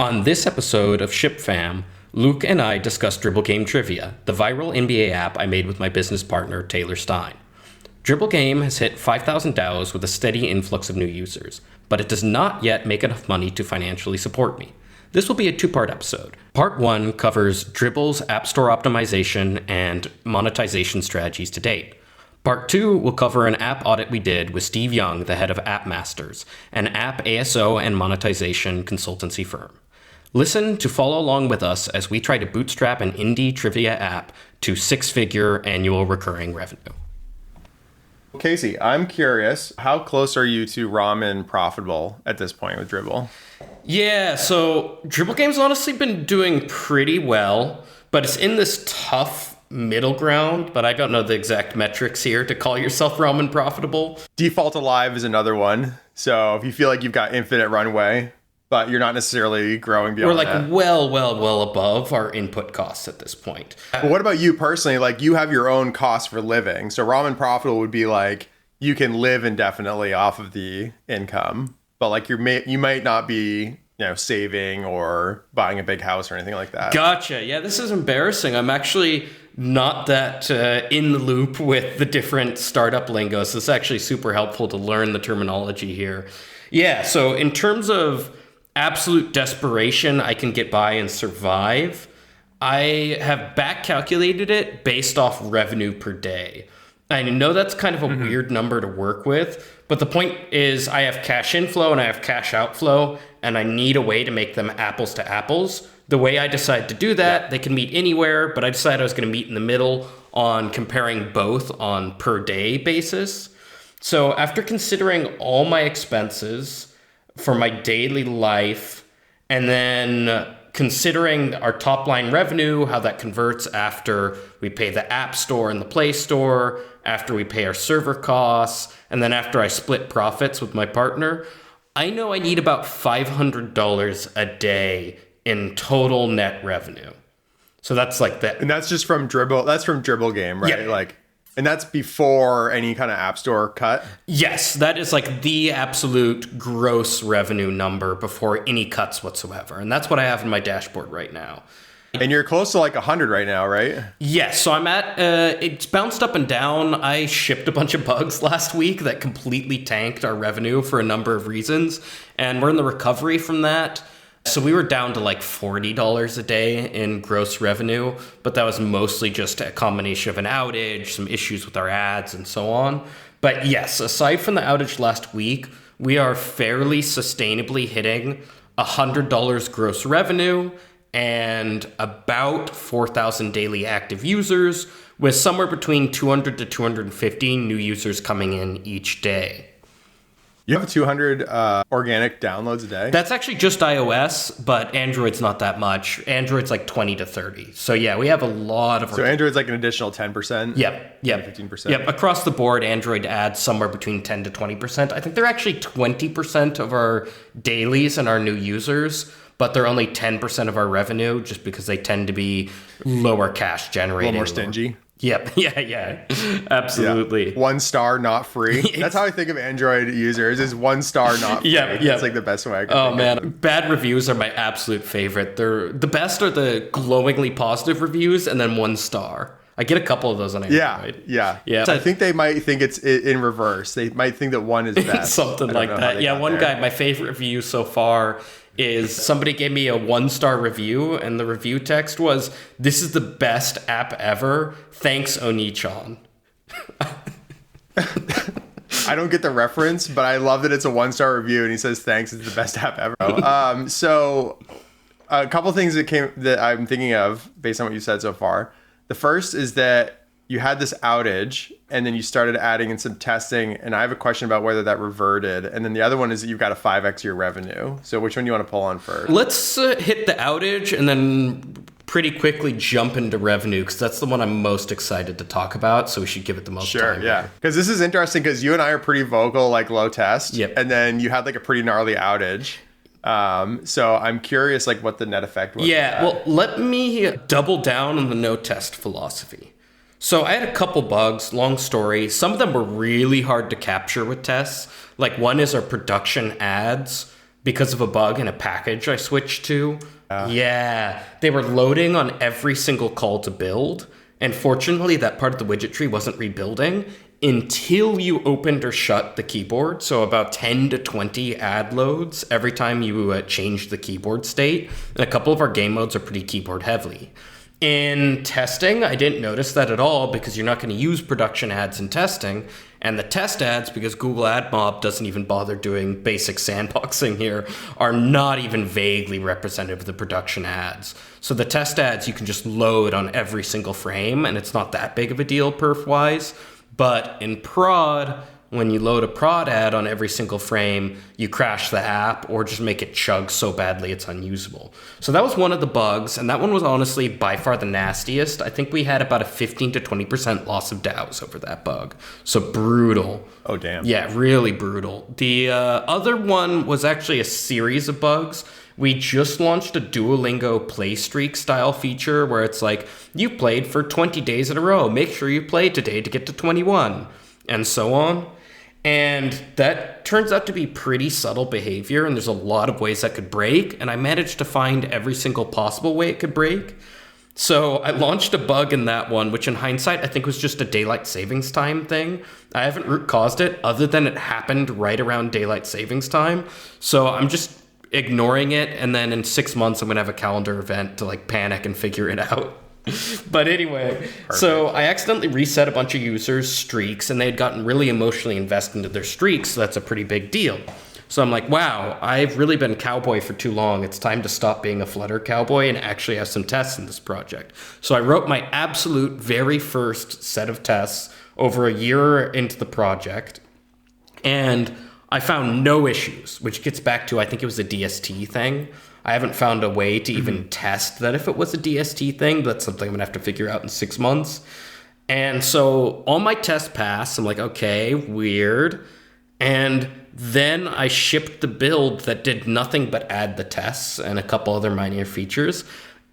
On this episode of Ship Fam, Luke and I discuss Dribble Game Trivia, the viral NBA app I made with my business partner, Taylor Stein. Dribble Game has hit 5,000 DAOs with a steady influx of new users, but it does not yet make enough money to financially support me. This will be a two-part episode. Part 1 covers Dribble's App Store optimization and monetization strategies to date. Part 2 will cover an app audit we did with Steve Young, the head of AppMasters, an app ASO and monetization consultancy firm. Listen to follow along with us as we try to bootstrap an indie trivia app to six-figure annual recurring revenue. Casey, I'm curious, how close are you to ramen profitable at this point with Dribble? Yeah, so Dribble Game's honestly been doing pretty well, but it's in this tough middle ground, but I don't know the exact metrics here to call yourself ramen profitable. Default alive is another one. So if you feel like you've got infinite runway, but you're not necessarily growing beyond that. We're well above our input costs at this point. But what about you personally? Like, you have your own cost for living. So ramen profitable would be like, you can live indefinitely off of the income, but like you might not be, saving or buying a big house or anything like that. Gotcha. Yeah, this is embarrassing. I'm actually not that in the loop with the different startup lingos. It's actually super helpful to learn the terminology here. Yeah, so in terms of absolute desperation, I can get by and survive. I have back calculated it based off revenue per day. I know that's kind of a weird number to work with, but the point is I have cash inflow and I have cash outflow, and I need a way to make them apples to apples. The way I decide to do that, they can meet anywhere, but I decided I was going to meet in the middle on comparing both on per day basis. So after considering all my expenses for my daily life, and then considering our top line revenue, how that converts after we pay the App Store and the Play Store, after we pay our server costs, and then after I split profits with my partner, I know I need about $500 a day in total net revenue. So that's like that. And that's just from Dribble. That's from Dribble Game, right? Yeah. And that's before any kind of App Store cut? Yes, that is like the absolute gross revenue number before any cuts whatsoever. And that's what I have in my dashboard right now. And you're close to like 100 right now, right? Yes, so I'm at, it's bounced up and down. I shipped a bunch of bugs last week that completely tanked our revenue for a number of reasons. And we're in the recovery from that. So we were down to like $40 a day in gross revenue, but that was mostly just a combination of an outage, some issues with our ads, and so on. But yes, aside from the outage last week, we are fairly sustainably hitting $100 gross revenue and about 4,000 daily active users, with somewhere between 200 to 250 new users coming in each day. You have 200 organic downloads a day? That's actually just iOS, but Android's not that much. Android's like 20 to 30. So yeah, we have a lot of... So Android's like an additional 10%? Yep. 15%? Yep. Across the board, Android adds somewhere between 10 to 20%. I think they're actually 20% of our dailies and our new users, but they're only 10% of our revenue just because they tend to be lower cash generating. A little more stingy. Yep. Yeah. Absolutely. Yeah. 1 star, not free. That's how I think of Android users, is 1 star, not free. Yeah. It's like the best way I can Oh, man. Bad reviews are my absolute favorite. They're the best are the glowingly positive reviews and then 1 star. I get a couple of those on Android. Yeah. So I think they might think it's in reverse. They might think that 1 is best. Something like that. Yeah, one guy, my favorite review so far is somebody gave me a 1-star review, and the review text was, "This is the best app ever. Thanks, Oni-chan." I don't get the reference, but I love that it's a 1-star review, and he says, "Thanks, it's the best app ever." So a couple things that I'm thinking of based on what you said so far. The first is that you had this outage, and then you started adding in some testing, and I have a question about whether that reverted. And then the other one is that you've got a 5x your revenue. So which one do you want to pull on first? Let's hit the outage and then pretty quickly jump into revenue, because that's the one I'm most excited to talk about. So we should give it the most time. Sure, yeah. Because this is interesting, because you and I are pretty vocal, like low test. Yep. And then you had like a pretty gnarly outage. So I'm curious, like what the net effect was. Yeah, well, let me double down on the no test philosophy. So I had a couple bugs, long story. Some of them were really hard to capture with tests. Like one is our production ads because of a bug in a package I switched to. Yeah, they were loading on every single call to build. And fortunately, that part of the widget tree wasn't rebuilding until you opened or shut the keyboard. So about 10 to 20 add loads every time you changed the keyboard state. And a couple of our game modes are pretty keyboard heavy. In testing, I didn't notice that at all because you're not going to use production ads in testing. And the test ads, because Google AdMob doesn't even bother doing basic sandboxing here, are not even vaguely representative of the production ads. So the test ads you can just load on every single frame, and it's not that big of a deal perf-wise. But in prod, when you load a prod ad on every single frame, you crash the app or just make it chug so badly it's unusable. So that was one of the bugs, and that one was honestly by far the nastiest. I think we had about a 15 to 20% loss of DAOs over that bug. So brutal. Oh, damn. Yeah, really brutal. The other one was actually a series of bugs. We just launched a Duolingo play streak style feature where it's like, you played for 20 days in a row. Make sure you play today to get to 21, and so on. And that turns out to be pretty subtle behavior, and there's a lot of ways that could break, and I managed to find every single possible way it could break. So I launched a bug in that one, which in hindsight I think was just a daylight savings time thing. I haven't root caused it other than it happened right around daylight savings time. So I'm just ignoring it, and then in 6 months I'm gonna have a calendar event to like panic and figure it out. But anyway, Perfect. So I accidentally reset a bunch of users' streaks, and they had gotten really emotionally invested into their streaks, so that's a pretty big deal. So I'm like, wow, I've really been cowboy for too long. It's time to stop being a Flutter cowboy and actually have some tests in this project. So I wrote my absolute very first set of tests over a year into the project, and I found no issues, which gets back to, I think it was a DST thing. I haven't found a way to even test that if it was a DST thing. That's something I'm gonna have to figure out in 6 months. And so all my tests passed. I'm like, okay, weird. And then I shipped the build that did nothing but add the tests and a couple other minor features.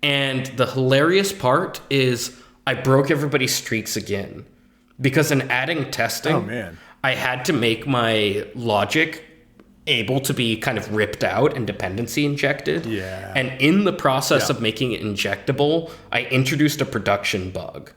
And the hilarious part is I broke everybody's streaks again. Because in adding testing, I had to make my logic able to be kind of ripped out and dependency injected. Yeah. And in the process of making it injectable, I introduced a production bug.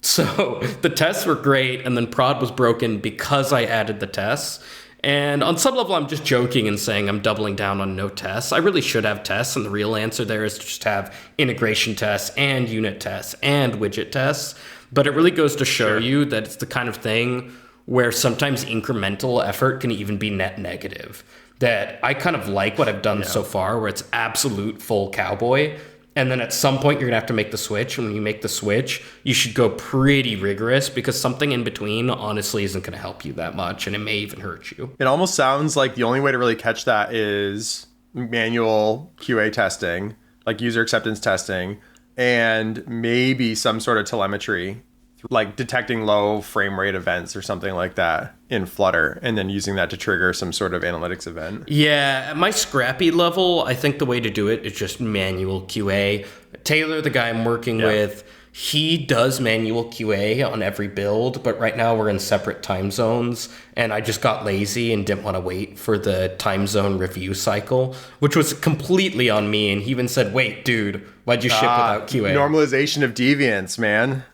So the tests were great, and then prod was broken because I added the tests. And on some level, I'm just joking and saying I'm doubling down on no tests. I really should have tests, and the real answer there is to just have integration tests and unit tests and widget tests. But it really goes to show you that it's the kind of thing where sometimes incremental effort can even be net negative. That I kind of like what I've done so far, where it's absolute full cowboy. And then at some point, you're going to have to make the switch. And when you make the switch, you should go pretty rigorous, because something in between, honestly, isn't going to help you that much. And it may even hurt you. It almost sounds like the only way to really catch that is manual QA testing, like user acceptance testing, and maybe some sort of telemetry, like detecting low frame rate events or something like that in Flutter, and then using that to trigger some sort of analytics event. Yeah, at my scrappy level, I think the way to do it is just manual QA. Taylor, the guy I'm working with, he does manual QA on every build, but right now we're in separate time zones, and I just got lazy and didn't want to wait for the time zone review cycle, which was completely on me. And he even said, wait, dude, why'd you ship without QA? Normalization of deviance, man.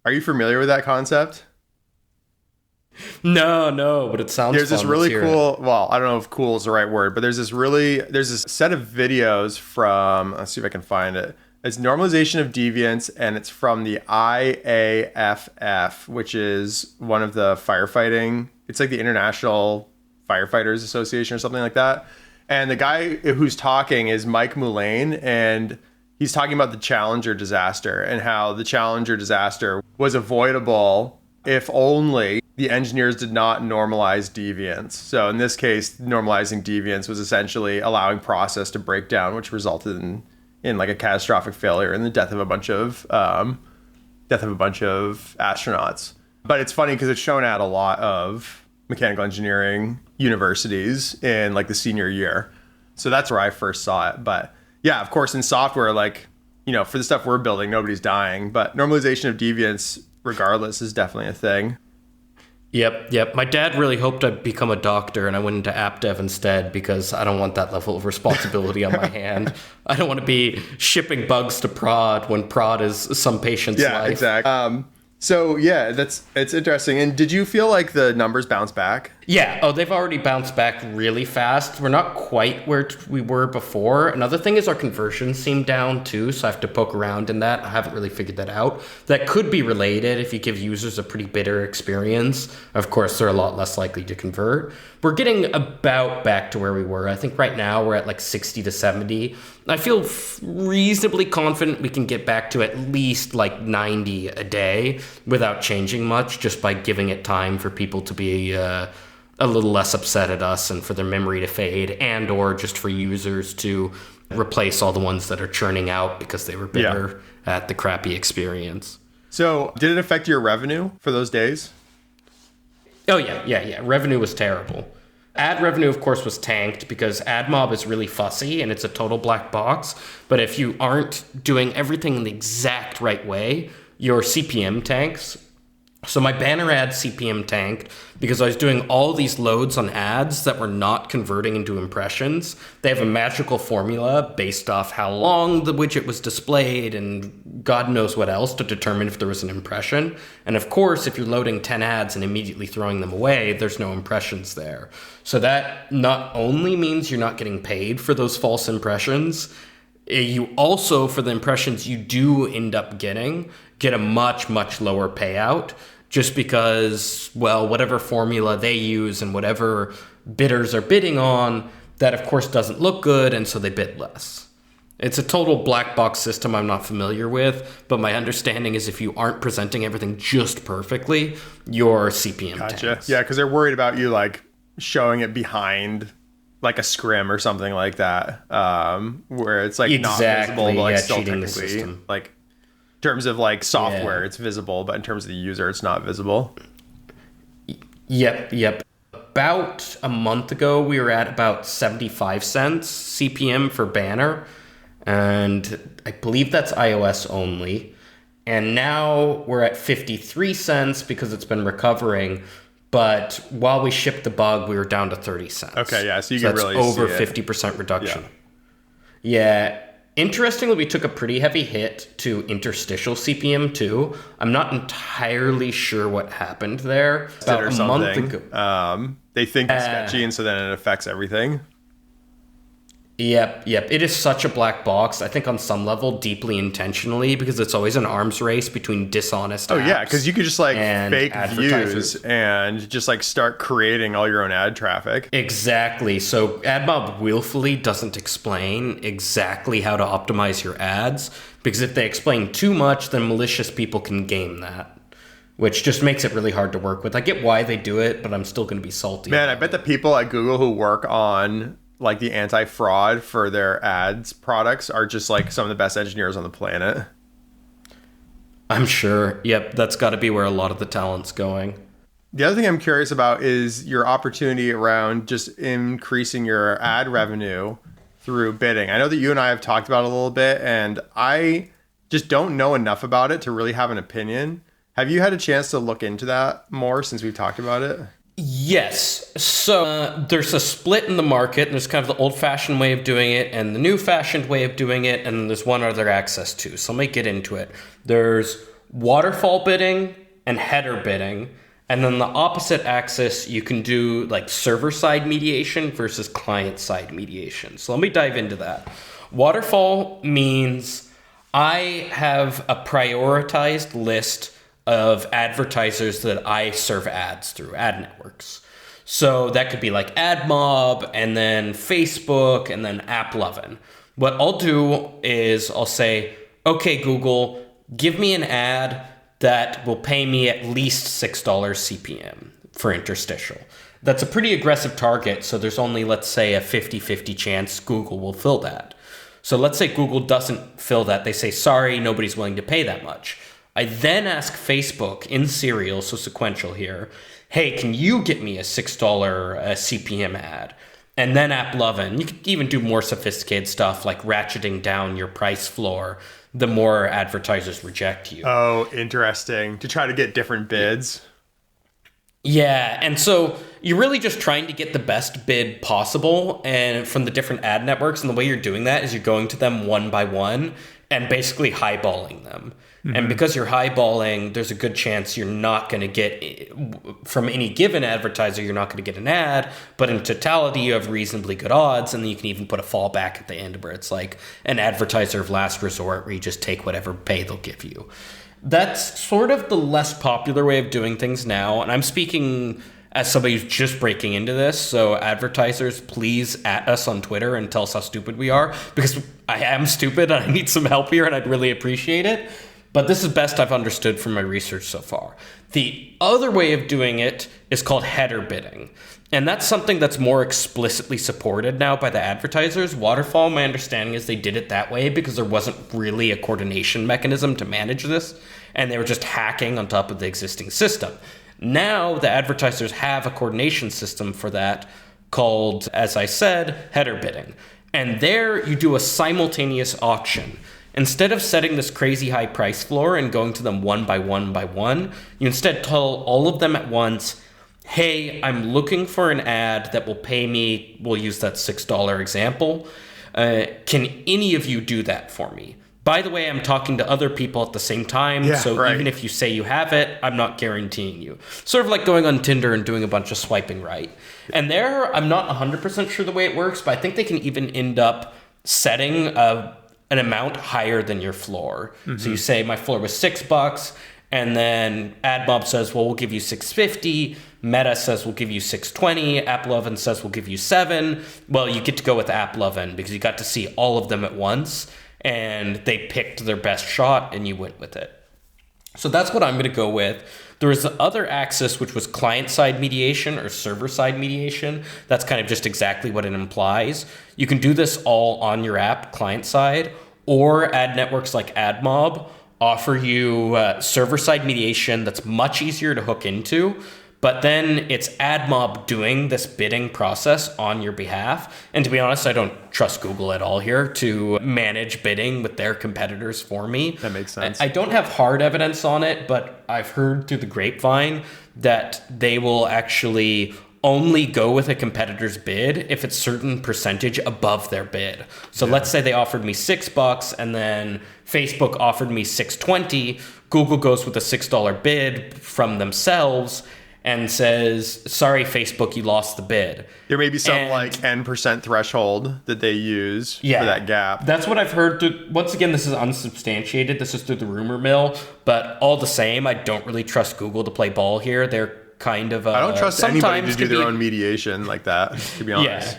Are you familiar with that concept? No, but it sounds There's fun. this really cool, well, I don't know if cool is the right word, but there's this set of videos from, let's see if I can find it. It's normalization of deviance, and it's from the IAFF, which is one of the firefighting, it's like the International Firefighters Association or something like that. And the guy who's talking is Mike Mullane, and he's talking about the Challenger disaster and how the Challenger disaster was avoidable if only the engineers did not normalize deviance. So in this case, normalizing deviance was essentially allowing process to break down, which resulted in like a catastrophic failure and the death of a bunch of astronauts. But it's funny because it's shown at a lot of mechanical engineering universities in like the senior year. So that's where I first saw it. But yeah, of course, in software, like, you know, for the stuff we're building, nobody's dying. But normalization of deviance, regardless, is definitely a thing. Yep. My dad really hoped I'd become a doctor, and I went into app dev instead because I don't want that level of responsibility on my hand. I don't want to be shipping bugs to prod when prod is some patient's life. Yeah, exactly. So yeah, it's interesting. And did you feel like the numbers bounce back? Yeah. Oh, they've already bounced back really fast. We're not quite where we were before. Another thing is our conversions seem down too, so I have to poke around in that. I haven't really figured that out. That could be related if you give users a pretty bitter experience. Of course, they're a lot less likely to convert. We're getting about back to where we were. I think right now we're at like 60 to 70. I feel reasonably confident we can get back to at least like 90 a day without changing much, just by giving it time for people to be a little less upset at us and for their memory to fade, and or just for users to replace all the ones that are churning out because they were bitter at the crappy experience. So did it affect your revenue for those days? Oh, yeah. Revenue was terrible. Ad revenue, of course, was tanked because AdMob is really fussy and it's a total black box. But if you aren't doing everything in the exact right way, your CPM tanks. So my banner ad CPM tanked because I was doing all these loads on ads that were not converting into impressions. They have a magical formula based off how long the widget was displayed and God knows what else to determine if there was an impression. And of course, if you're loading 10 ads and immediately throwing them away, there's no impressions there. So that not only means you're not getting paid for those false impressions, you also, for the impressions you do end up getting, get a much, much lower payout just because, well, whatever formula they use and whatever bidders are bidding on, that of course doesn't look good, and so they bid less. It's a total black box system I'm not familiar with, but my understanding is if you aren't presenting everything just perfectly, your CPM tanks. Yeah, because they're worried about you like showing it behind like a scrim or something like that, where it's like not visible, but like still technically like in terms of like software, it's visible, but in terms of the user, it's not visible. Yep. About a month ago, we were at about 75 cents CPM for banner, and I believe that's iOS only. And now we're at 53 cents because it's been recovering. But while we shipped the bug, we were down to 30 cents. Okay, yeah, so you can really over see it. 50% reduction. Yeah. Interestingly, we took a pretty heavy hit to interstitial CPM too. I'm not entirely sure what happened there. About a month ago. They think it's sketchy, and so then it affects everything. Yep. It is such a black box, I think on some level, deeply intentionally, because it's always an arms race between dishonest apps. Oh, yeah, because you could just like fake views and just like start creating all your own ad traffic. Exactly. So AdMob willfully doesn't explain exactly how to optimize your ads, because if they explain too much, then malicious people can game that, which just makes it really hard to work with. I get why they do it, but I'm still going to be salty. Man, I bet the people at Google who work on like the anti-fraud for their ads products are just like some of the best engineers on the planet. I'm sure. Yep, that's got to be where a lot of the talent's going. The other thing I'm curious about is your opportunity around just increasing your ad revenue through bidding. I know that you and I have talked about it a little bit, and I just don't know enough about it to really have an opinion. Have you had a chance to look into that more since we've talked about it? Yes. So there's a split in the market. And there's kind of the old-fashioned way of doing it and the new-fashioned way of doing it. And then there's one other access too. So let me get into it. There's waterfall bidding and header bidding. And then the opposite axis, you can do like server-side mediation versus client-side mediation. So let me dive into that. Waterfall means I have a prioritized list of advertisers that I serve ads through, ad networks. So that could be like AdMob, and then Facebook, and then AppLovin. What I'll do is I'll say, okay, Google, give me an ad that will pay me at least $6 CPM for interstitial. That's a pretty aggressive target, so there's only, let's say, a 50-50 chance Google will fill that. So let's say Google doesn't fill that. They say, sorry, nobody's willing to pay that much. I then ask Facebook in serial, so sequential here, hey, can you get me a $6 CPM ad? And then AppLovin, you could even do more sophisticated stuff like ratcheting down your price floor the more advertisers reject you. Oh, interesting. To try to get different bids. Yeah, and so you're really just trying to get the best bid possible and from the different ad networks, and the way you're doing that is you're going to them one by one and basically highballing them. And because you're highballing, there's a good chance you're not going to get, from any given advertiser, you're not going to get an ad, but in totality, you have reasonably good odds, and then you can even put a fallback at the end where it's like an advertiser of last resort where you just take whatever pay they'll give you. That's sort of the less popular way of doing things now, and I'm speaking as somebody who's just breaking into this, so advertisers, please at us on Twitter and tell us how stupid we are, because I am stupid and I need some help here and I'd really appreciate it. But this is best I've understood from my research so far. The other way of doing it is called header bidding. And that's something that's more explicitly supported now by the advertisers. Waterfall, my understanding is they did it that way because there wasn't really a coordination mechanism to manage this, and they were just hacking on top of the existing system. Now the advertisers have a coordination system for that called, as I said, header bidding. And there you do a simultaneous auction. Instead of setting this crazy high price floor and going to them one by one, you instead tell all of them at once, hey, I'm looking for an ad that will pay me, we'll use that $6 example. Can any of you do that for me? By the way, I'm talking to other people at the same time, even if you say you have it, I'm not guaranteeing you. Sort of like going on Tinder and doing a bunch of swiping right. And there, I'm not 100% sure the way it works, but I think they can even end up setting an amount higher than your floor. So you say my floor was $6, and then AdMob says, well, we'll give you $6.50. Meta says we'll give you $6.20. AppLovin says we'll give you $7. Well, you get to go with AppLovin because you got to see all of them at once, and they picked their best shot, and you went with it. So that's what I'm going to go with. There was the other axis, which was client-side mediation or server-side mediation. That's kind of just exactly what it implies. You can do this all on your app, client-side, or ad networks like AdMob offer you server-side mediation that's much easier to hook into, but then it's AdMob doing this bidding process on your behalf. And to be honest, I don't trust Google at all here to manage bidding with their competitors for me. That makes sense. I don't have hard evidence on it, but I've heard through the grapevine that they will actually only go with a competitor's bid if it's certain percentage above their bid. So let's say they offered me $6 and then Facebook offered me $6.20. Google goes with a $6 bid from themselves and says, sorry, Facebook, you lost the bid. There may be some N% threshold that they use for that gap. That's what I've heard. Once again, this is unsubstantiated. This is through the rumor mill. But all the same, I don't really trust Google to play ball here. They're kind of... I don't trust anybody to do their own mediation like that, to be honest.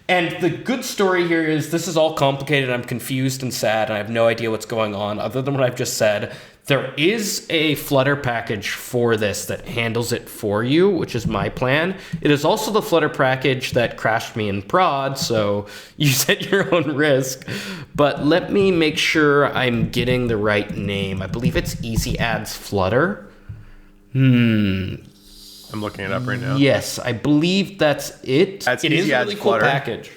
And the good story here is this is all complicated. I'm confused and sad, and I have no idea what's going on other than what I've just said. There is a Flutter package for this that handles it for you, which is my plan. It is also the Flutter package that crashed me in prod, so use at your own risk. But let me make sure I'm getting the right name. I believe it's Easy Ads Flutter. I'm looking it up right now. Yes, I believe that's it. It is a really cool package.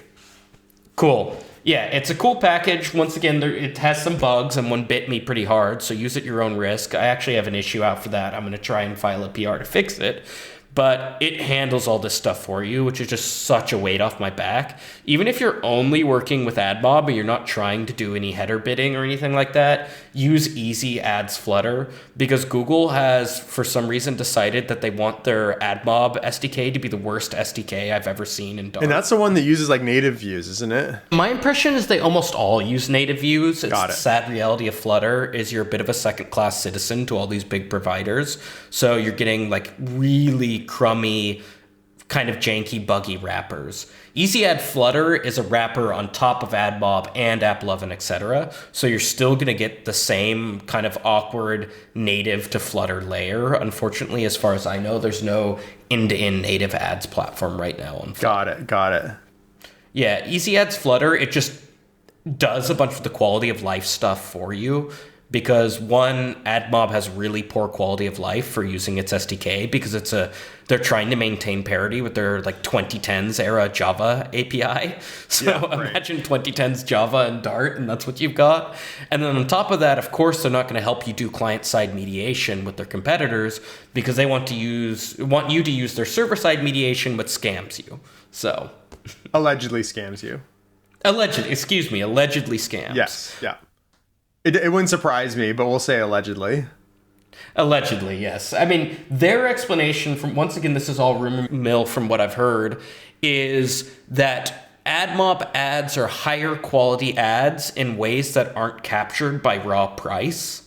Cool. Yeah, it's a cool package. Once again, it has some bugs, and one bit me pretty hard, so use at your own risk. I actually have an issue out for that. I'm going to try and file a PR to fix it. But it handles all this stuff for you, which is just such a weight off my back. Even if you're only working with AdMob and you're not trying to do any header bidding or anything like that, use Easy Ads Flutter, because Google has, for some reason, decided that they want their AdMob SDK to be the worst SDK I've ever seen in dark. And that's the one that uses native views, isn't it? My impression is they almost all use native views. It's the sad reality of Flutter is you're a bit of a second-class citizen to all these big providers. So you're getting really crummy, kind of janky, buggy wrappers. Easy Ad Flutter is a wrapper on top of AdMob and AppLovin, etc. So you're still going to get the same kind of awkward native to Flutter layer. Unfortunately, as far as I know, there's no end-to-end native ads platform right now on Flutter. Got it. Yeah, Easy Ads Flutter, it just does a bunch of the quality of life stuff for you. because one, AdMob has really poor quality of life for using its SDK because they're trying to maintain parity with their like 2010s era Java API. So imagine 2010s Java and Dart, and that's what you've got. And then on top of that, of course, they're not going to help you do client-side mediation with their competitors because they want you to use their server-side mediation, but scams you. So allegedly scams you. Allegedly scams. Yes, yeah. It wouldn't surprise me, but we'll say allegedly. Allegedly, yes. I mean, their explanation from, once again, this is all rumor mill from what I've heard, is that AdMob ads are higher quality ads in ways that aren't captured by raw price.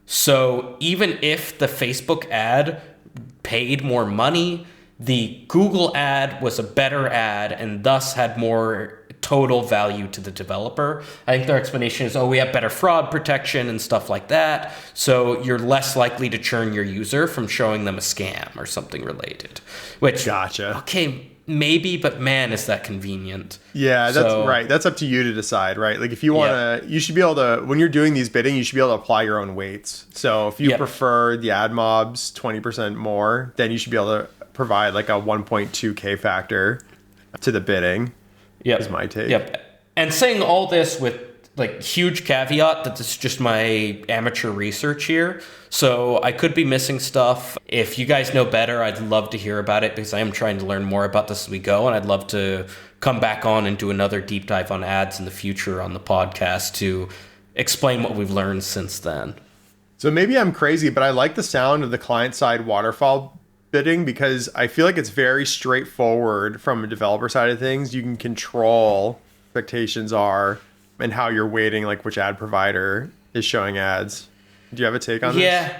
So even if the Facebook ad paid more money, the Google ad was a better ad and thus had more total value to the developer. I think their explanation is, we have better fraud protection and stuff like that, so you're less likely to churn your user from showing them a scam or something related. Which, gotcha. Okay, maybe, but man, is that convenient. Yeah, that's right. That's up to you to decide, right? Like if you want to, you should be able to, when you're doing these bidding, you should be able to apply your own weights. So if you prefer the AdMob's 20% more, then you should be able to provide like a 1.2K factor to the bidding. Yep. Is my take. Yep. And saying all this with like huge caveat that this is just my amateur research here. So I could be missing stuff. If you guys know better, I'd love to hear about it because I am trying to learn more about this as we go. And I'd love to come back on and do another deep dive on ads in the future on the podcast to explain what we've learned since then. So maybe I'm crazy, but I like the sound of the client-side waterfall bidding because I feel like it's very straightforward from a developer side of things. You can control expectations are and how you're weighting like which ad provider is showing ads. Do you have a take on this? Yeah.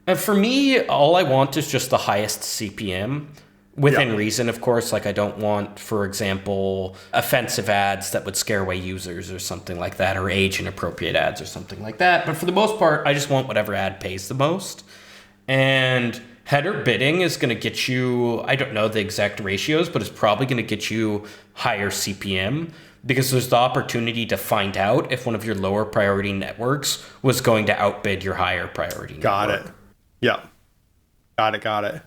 And for me, all I want is just the highest CPM within reason, of course. Like I don't want, for example, offensive ads that would scare away users or something like that, or age inappropriate ads or something like that. But for the most part, I just want whatever ad pays the most. And header bidding is going to get you, I don't know the exact ratios, but it's probably going to get you higher CPM because there's the opportunity to find out if one of your lower priority networks was going to outbid your higher priority network. Got it. Yeah. Got it.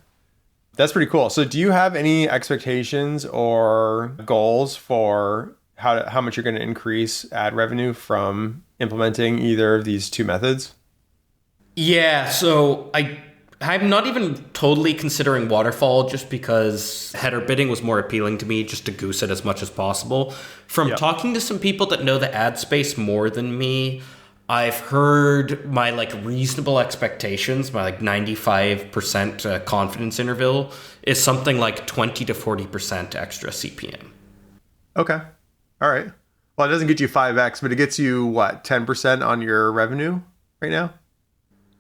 That's pretty cool. So do you have any expectations or goals for how much you're going to increase ad revenue from implementing either of these two methods? Yeah, so I'm not even totally considering waterfall just because header bidding was more appealing to me just to goose it as much as possible. From talking to some people that know the ad space more than me, I've heard my like reasonable expectations, my like 95% confidence interval is something like 20 to 40% extra CPM. Okay. All right. Well, it doesn't get you 5x, but it gets you what, 10% on your revenue right now?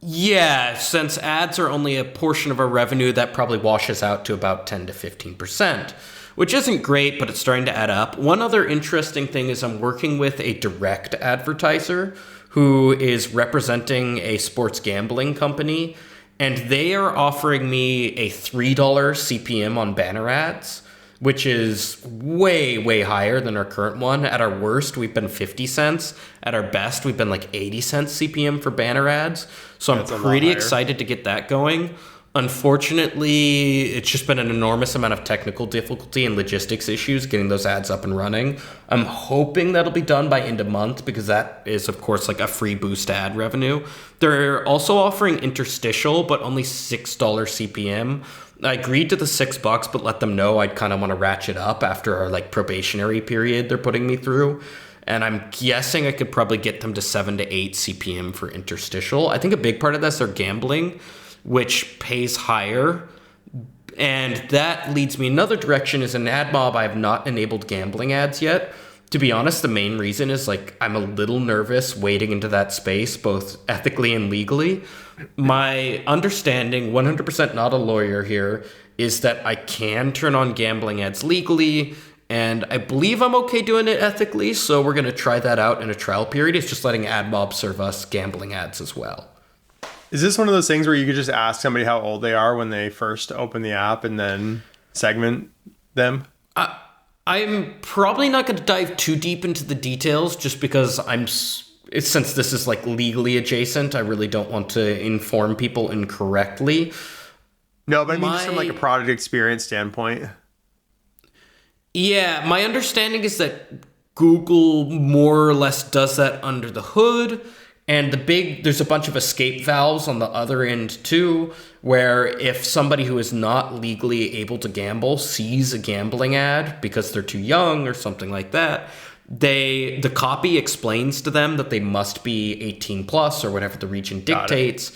Yeah, since ads are only a portion of our revenue, that probably washes out to about 10 to 15%, which isn't great, but it's starting to add up. One other interesting thing is I'm working with a direct advertiser who is representing a sports gambling company, and they are offering me a $3 CPM on banner ads, which is way, way higher than our current one. At our worst, we've been 50 cents. At our best, we've been like 80 cents CPM for banner ads. So I'm pretty excited to get that going. Unfortunately, it's just been an enormous amount of technical difficulty and logistics issues getting those ads up and running. I'm hoping that'll be done by end of month because that is, of course, like a free boost ad revenue. They're also offering interstitial, but only $6 CPM. I agreed to the $6, but let them know I'd kind of want to ratchet up after our like probationary period they're putting me through. And I'm guessing I could probably get them to 7 to 8 CPM for interstitial. I think a big part of this are gambling, which pays higher. And that leads me another direction is in AdMob. I have not enabled gambling ads yet. To be honest, the main reason is like I'm a little nervous wading into that space, both ethically and legally. My understanding, 100% not a lawyer here, is that I can turn on gambling ads legally, and I believe I'm okay doing it ethically, so we're going to try that out in a trial period. It's just letting AdMob serve us gambling ads as well. Is this one of those things where you could just ask somebody how old they are when they first open the app and then segment them? I'm probably not going to dive too deep into the details just because since this is like legally adjacent, I really don't want to inform people incorrectly. No, but I mean, just from like a product experience standpoint. Yeah, my understanding is that Google more or less does that under the hood. And there's a bunch of escape valves on the other end too, where if somebody who is not legally able to gamble sees a gambling ad because they're too young or something like that, the copy explains to them that they must be 18 plus or whatever the region dictates.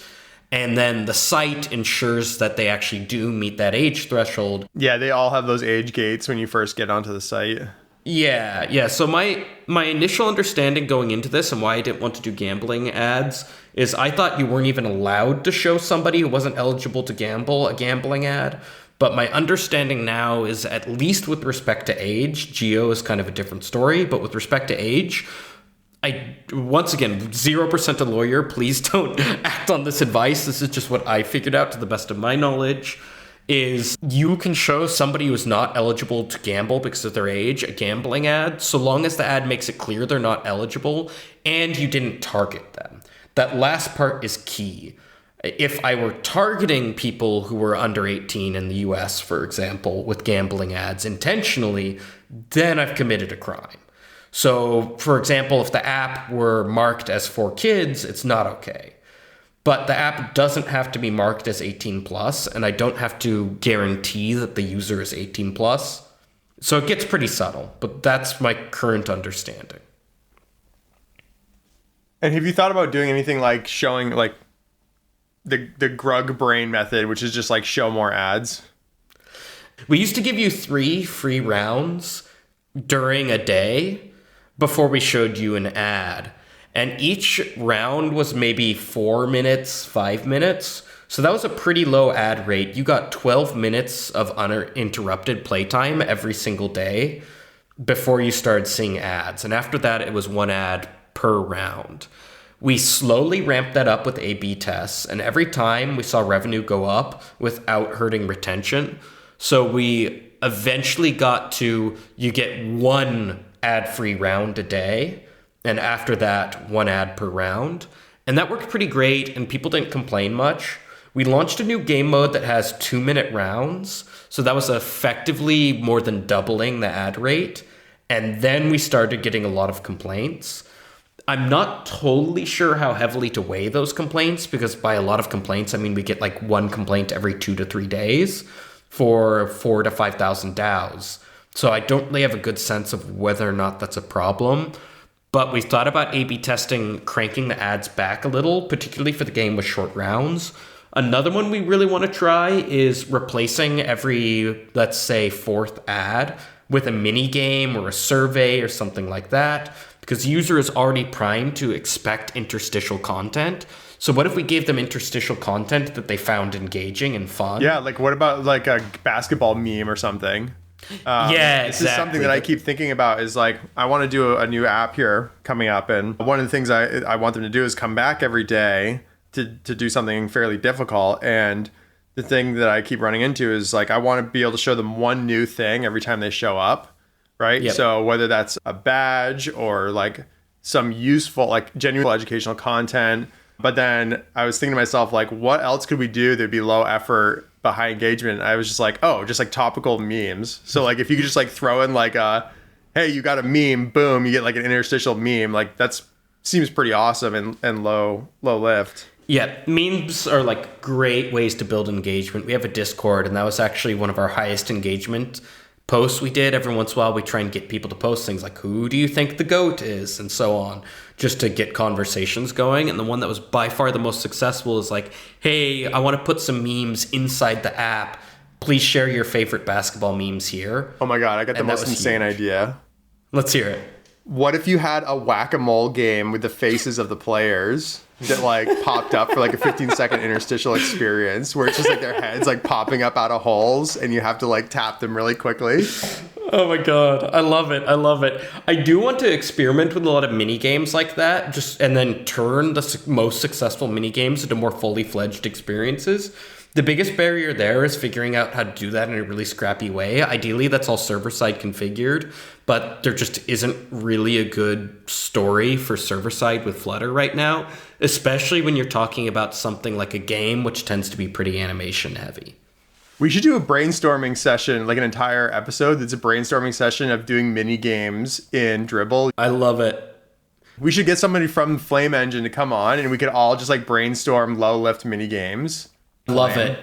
And then the site ensures that they actually do meet that age threshold. Yeah, they all have those age gates when you first get onto the site. Yeah. So my initial understanding going into this and why I didn't want to do gambling ads is I thought you weren't even allowed to show somebody who wasn't eligible to gamble a gambling ad. But my understanding now is, at least with respect to age, geo is kind of a different story, but with respect to age, once again, 0% a lawyer, please don't act on this advice. This is just what I figured out to the best of my knowledge. Is you can show somebody who's not eligible to gamble because of their age a gambling ad, so long as the ad makes it clear they're not eligible and you didn't target them. That last part is key. If I were targeting people who were under 18 in the US, for example, with gambling ads intentionally, then I've committed a crime. So, for example, if the app were marked as for kids, it's not okay. But the app doesn't have to be marked as 18 plus, and I don't have to guarantee that the user is 18 plus. So it gets pretty subtle, but that's my current understanding. And have you thought about doing anything like showing like the Grug brain method, which is just like show more ads? We used to give you 3 free rounds during a day before we showed you an ad. And each round was maybe 4 minutes, 5 minutes. So that was a pretty low ad rate. You got 12 minutes of uninterrupted playtime every single day before you started seeing ads. And after that, it was 1 ad per round. We slowly ramped that up with A/B tests. And every time we saw revenue go up without hurting retention. So we eventually got to, you get 1 ad-free round a day. And after that, 1 ad per round. And that worked pretty great, and people didn't complain much. We launched a new game mode that has 2-minute rounds. So that was effectively more than doubling the ad rate. And then we started getting a lot of complaints. I'm not totally sure how heavily to weigh those complaints, because by a lot of complaints, I mean we get like 1 complaint every 2 to 3 days for 4,000 to 5,000 DAOs. So I don't really have a good sense of whether or not that's a problem. But we've thought about A/B testing, cranking the ads back a little, particularly for the game with short rounds. Another one we really want to try is replacing every, let's say, 4th ad with a mini game or a survey or something like that, because the user is already primed to expect interstitial content. So what if we gave them interstitial content that they found engaging and fun? Yeah, like what about like a basketball meme or something? Yeah, this is something that I keep thinking about is like, I want to do a new app here coming up. And one of the things I want them to do is come back every day to do something fairly difficult. And the thing that I keep running into is like, I want to be able to show them one new thing every time they show up. Right. Yep. So whether that's a badge or like some useful, like genuine educational content. But then I was thinking to myself, like, what else could we do that'd be low effort but high engagement? I was just like, oh, just like topical memes. So like if you could just like throw in like hey, you got a meme, boom, you get like an interstitial meme. Like that's seems pretty awesome and low lift. Yeah, memes are like great ways to build engagement. We have a Discord, and that was actually one of our highest engagement posts we did. Every once in a while, we try and get people to post things like, who do you think the GOAT is? And so on, just to get conversations going. And the one that was by far the most successful is like, hey, I want to put some memes inside the app. Please share your favorite basketball memes here. Oh my God, I got the most insane idea. Let's hear it. What if you had a whack-a-mole game with the faces of the players that like popped up for like a 15-second interstitial experience where it's just like their heads like popping up out of holes and you have to like tap them really quickly? Oh my God. I love it. I love it. I do want to experiment with a lot of mini games like that, and then turn the most successful mini games into more fully fledged experiences. The biggest barrier there is figuring out how to do that in a really scrappy way. Ideally, that's all server-side configured, but there just isn't really a good story for server-side with Flutter right now, especially when you're talking about something like a game, which tends to be pretty animation-heavy. We should do a brainstorming session, like an entire episode that's a brainstorming session of doing mini games in Dribble. I love it. We should get somebody from Flame Engine to come on, and we could all just like brainstorm low-lift mini games. Love it.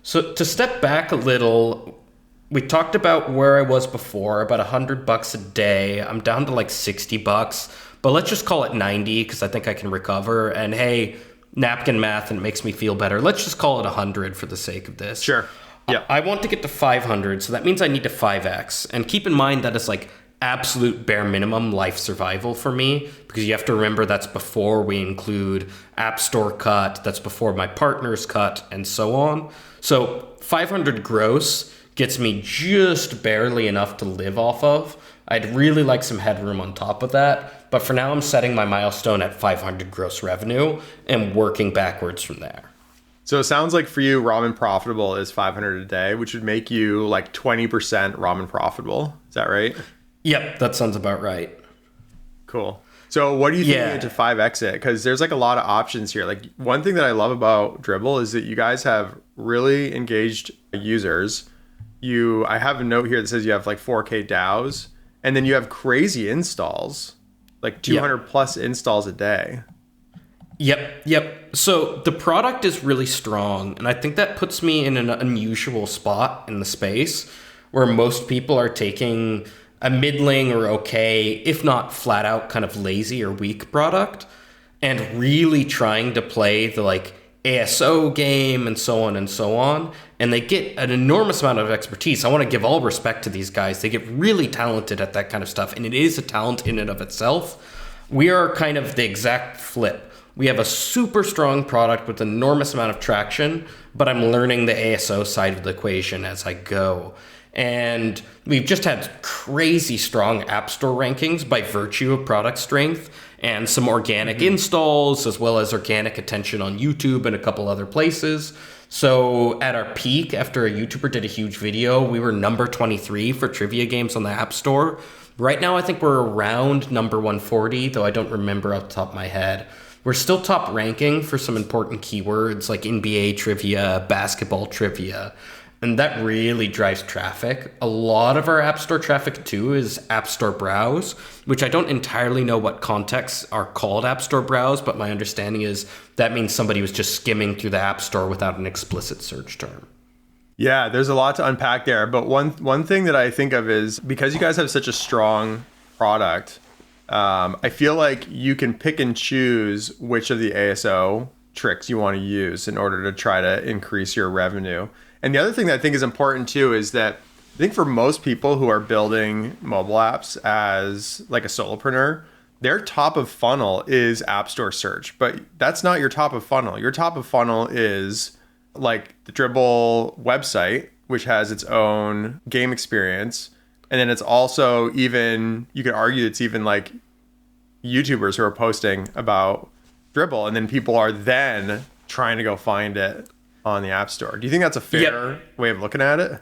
So to step back a little, we talked about where I was before, about $100 a day. I'm down to like $60, but let's just call it 90 because I think I can recover. And hey, napkin math, and it makes me feel better. Let's just call it 100 for the sake of this. Sure. Yeah. I want to get to 500, so that means I need to 5x. And keep in mind that is like absolute bare minimum life survival for me, because you have to remember that's before we include App Store cut, that's before my partner's cut, and so on. So 500 gross gets me just barely enough to live off of. I'd really like some headroom on top of that, but for now I'm setting my milestone at 500 gross revenue and working backwards from there. So it sounds like for you, ramen profitable is 500 a day, which would make you like 20% ramen profitable. Is that right? Yep, that sounds about right. Cool. So what do you think you need to 5x it? Because there's like a lot of options here. Like one thing that I love about Dribble is that you guys have really engaged users. I have a note here that says you have like 4K DAOs, and then you have crazy installs, like 200 plus installs a day. Yep. So the product is really strong, and I think that puts me in an unusual spot in the space where most people are taking a middling or okay, if not flat out kind of lazy or weak product, and really trying to play the like ASO game and so on and so on. And they get an enormous amount of expertise. I want to give all respect to these guys. They get really talented at that kind of stuff, and it is a talent in and of itself. We are kind of the exact flip. We have a super strong product with an enormous amount of traction, but I'm learning the ASO side of the equation as I go. And we've just had crazy strong App Store rankings by virtue of product strength and some organic installs, as well as organic attention on YouTube and a couple other places. So at our peak, after a YouTuber did a huge video, we were number 23 for trivia games on the App Store. Right now, I think we're around number 140, though I don't remember off the top of my head. We're still top ranking for some important keywords like NBA trivia, basketball trivia. And that really drives traffic. A lot of our App Store traffic, too, is App Store browse, which I don't entirely know what contexts are called App Store browse, but my understanding is that means somebody was just skimming through the App Store without an explicit search term. Yeah, there's a lot to unpack there. But one thing that I think of is because you guys have such a strong product, I feel like you can pick and choose which of the ASO tricks you want to use in order to try to increase your revenue. And the other thing that I think is important too is that I think for most people who are building mobile apps as like a solopreneur, their top of funnel is App Store search, but that's not your top of funnel. Your top of funnel is like the Dribble website, which has its own game experience. And then it's also even, you could argue it's even like YouTubers who are posting about Dribble, and then people are then trying to go find it on the App Store. Do you think that's a fair way of looking at it?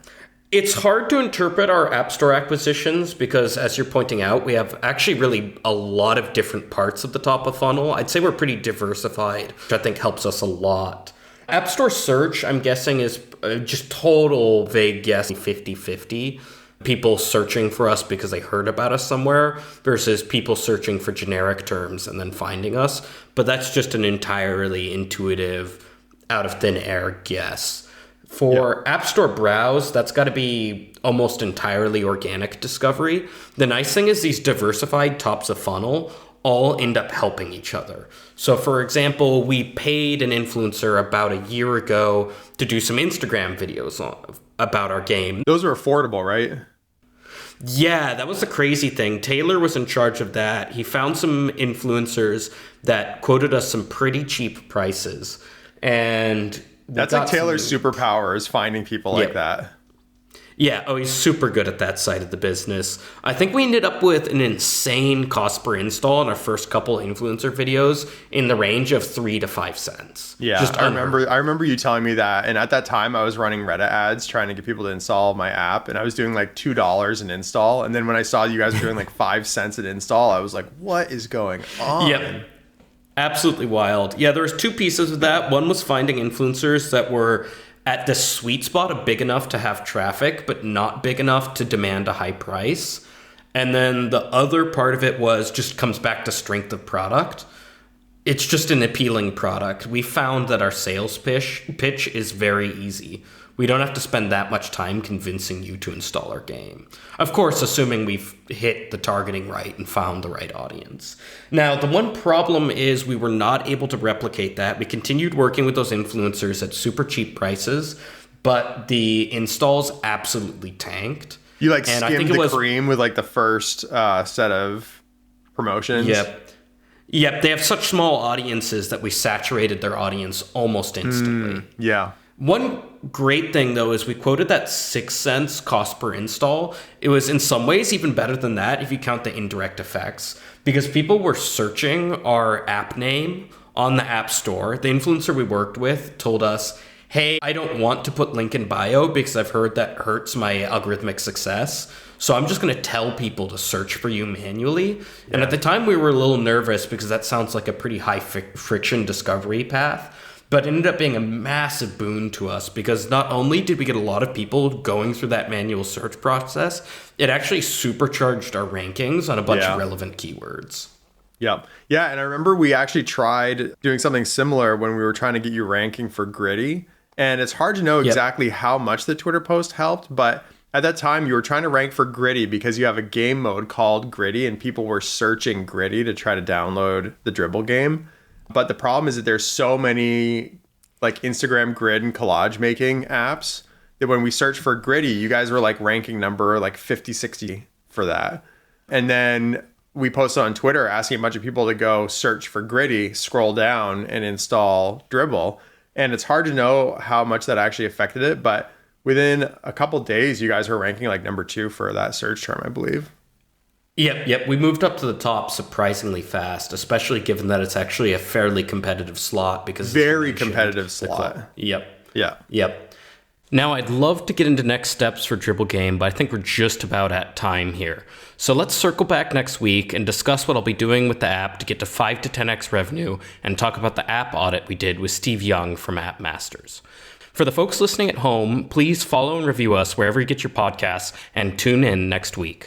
It's hard to interpret our App Store acquisitions because, as you're pointing out, we have actually really a lot of different parts of the top of funnel. I'd say we're pretty diversified, which I think helps us a lot. App Store search, I'm guessing, is just total vague guess, 50-50. People searching for us because they heard about us somewhere versus people searching for generic terms and then finding us. But that's just an entirely intuitive, out of thin air guess. For App Store browse, that's got to be almost entirely organic discovery. The nice thing is these diversified tops of funnel all end up helping each other. So for example, we paid an influencer about a year ago to do some Instagram videos about our game. Those are affordable, right? Yeah, that was the crazy thing. Taylor was in charge of that. He found some influencers that quoted us some pretty cheap prices. And that's like Taylor's superpower, is finding people like that. Yeah, oh, he's super good at that side of the business. I think we ended up with an insane cost per install in our first couple influencer videos in the range of 3 to 5 cents. Yeah, Just I remember you telling me that. And at that time, I was running Reddit ads trying to get people to install my app. And I was doing like $2 an install. And then when I saw you guys were doing like 5 cents an install, I was like, what is going on? Yep. Absolutely wild. Yeah, there was 2 pieces of that. One was finding influencers that were at the sweet spot of big enough to have traffic, but not big enough to demand a high price. And then the other part of it was just comes back to strength of product. It's just an appealing product. We found that our sales pitch is very easy. We don't have to spend that much time convincing you to install our game. Of course, assuming we've hit the targeting right and found the right audience. Now, the one problem is we were not able to replicate that. We continued working with those influencers at super cheap prices, but the installs absolutely tanked. You like skimmed the cream with like the first set of promotions? Yep, they have such small audiences that we saturated their audience almost instantly. Yeah. One great thing, though, is we quoted that 6 cents cost per install. It was in some ways even better than that if you count the indirect effects, because people were searching our app name on the App Store. The influencer we worked with told us, hey, I don't want to put link in bio because I've heard that hurts my algorithmic success. So I'm just going to tell people to search for you manually. And at the time, we were a little nervous because that sounds like a pretty high friction discovery path. But it ended up being a massive boon to us because not only did we get a lot of people going through that manual search process, it actually supercharged our rankings on a bunch of relevant keywords. Yep. Yeah, and I remember we actually tried doing something similar when we were trying to get you ranking for Gritty. And it's hard to know exactly how much the Twitter post helped, but at that time you were trying to rank for Gritty because you have a game mode called Gritty and people were searching Gritty to try to download the Dribble game. But the problem is that there's so many like Instagram grid and collage making apps that when we search for Gritty, you guys were like ranking number like 50, 60 for that. And then we posted on Twitter asking a bunch of people to go search for Gritty, scroll down and install Dribble. And it's hard to know how much that actually affected it. But within a couple days, you guys were ranking like number 2 for that search term, I believe. Yep. We moved up to the top surprisingly fast, especially given that it's actually a fairly competitive slot because very competitive slot. Yep. Now, I'd love to get into next steps for Dribble Game, but I think we're just about at time here. So let's circle back next week and discuss what I'll be doing with the app to get to 5 to 10x revenue and talk about the app audit we did with Steve Young from AppMasters. For the folks listening at home, please follow and review us wherever you get your podcasts and tune in next week.